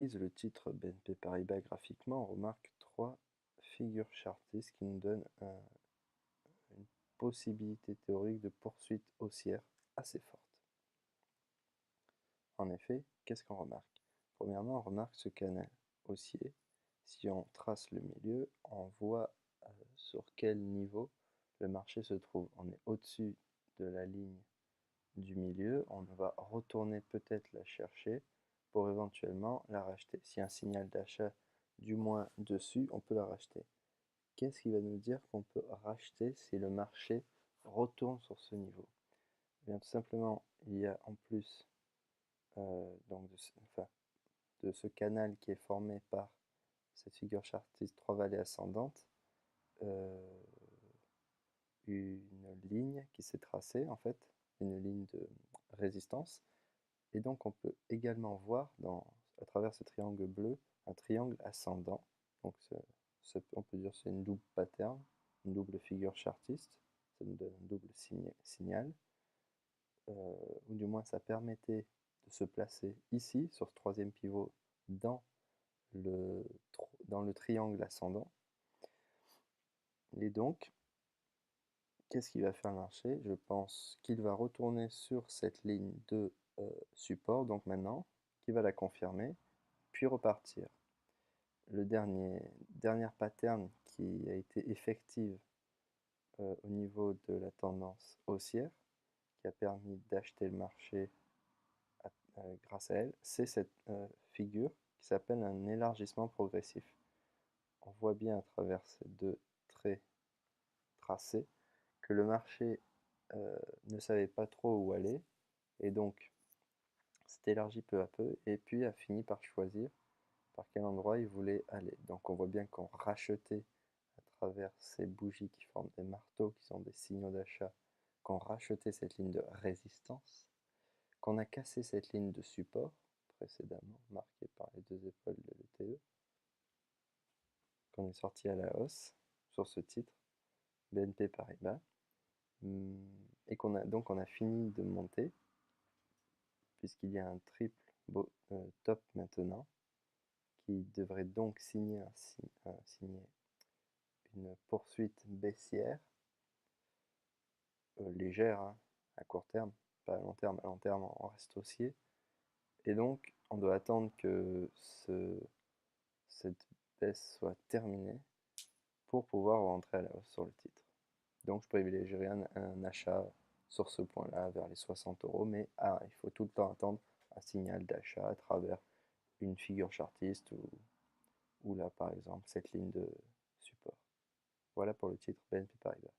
analyse le titre BNP Paribas graphiquement, on remarque trois figures chartistes qui nous donnent une possibilité théorique de poursuite haussière assez forte. En effet, qu'est-ce qu'on remarque? Premièrement, on remarque ce canal haussier. Si on trace le milieu, on voit sur quel niveau le marché se trouve. On est au-dessus de la ligne du milieu, on va retourner peut-être la chercher pour éventuellement la racheter. S'il y a un signal d'achat du moins dessus, on peut la racheter. Qu'est-ce qui va nous dire qu'on peut racheter si le marché retourne sur ce niveau? Eh bien, tout simplement, il y a en plus donc de ce canal qui est formé par cette figure chartiste 3 vallées ascendantes, une ligne qui s'est tracée en fait, une ligne de résistance. Et donc on peut également voir à travers ce triangle bleu un triangle ascendant. Donc on peut dire que c'est une double pattern, une double figure chartiste. Ça nous donne un double signal. Ou du moins ça permettait de se placer ici, sur ce troisième pivot, dans le triangle ascendant. Et donc, qu'est-ce qu'il va faire le marché? Je pense qu'il va retourner sur cette ligne de support, donc maintenant, qui va la confirmer, puis repartir. Le dernière pattern qui a été effective au niveau de la tendance haussière, qui a permis d'acheter le marché grâce à elle, c'est cette figure qui s'appelle un élargissement progressif. On voit bien à travers ces deux traits tracés que le marché ne savait pas trop où aller et donc s'est élargi peu à peu et puis a fini par choisir par quel endroit il voulait aller. Donc on voit bien qu'on rachetait à travers ces bougies qui forment des marteaux, qui sont des signaux d'achat, qu'on rachetait cette ligne de résistance, qu'on a cassé cette ligne de support précédemment marquée par les deux épaules de l'ETE, qu'on est sorti à la hausse sur ce titre, BNP Paribas, et donc on a fini de monter, puisqu'il y a un triple top maintenant, qui devrait donc signer une poursuite baissière, légère, hein, à court terme, pas à long terme. À long terme, on reste haussier. Et donc, on doit attendre que cette baisse soit terminée pour pouvoir rentrer à la hausse sur le titre. Donc, je privilégierais un achat sur ce point-là, vers les 60 euros, mais il faut tout le temps attendre un signal d'achat à travers une figure chartiste ou là, par exemple, cette ligne de support. Voilà pour le titre BNP Paribas.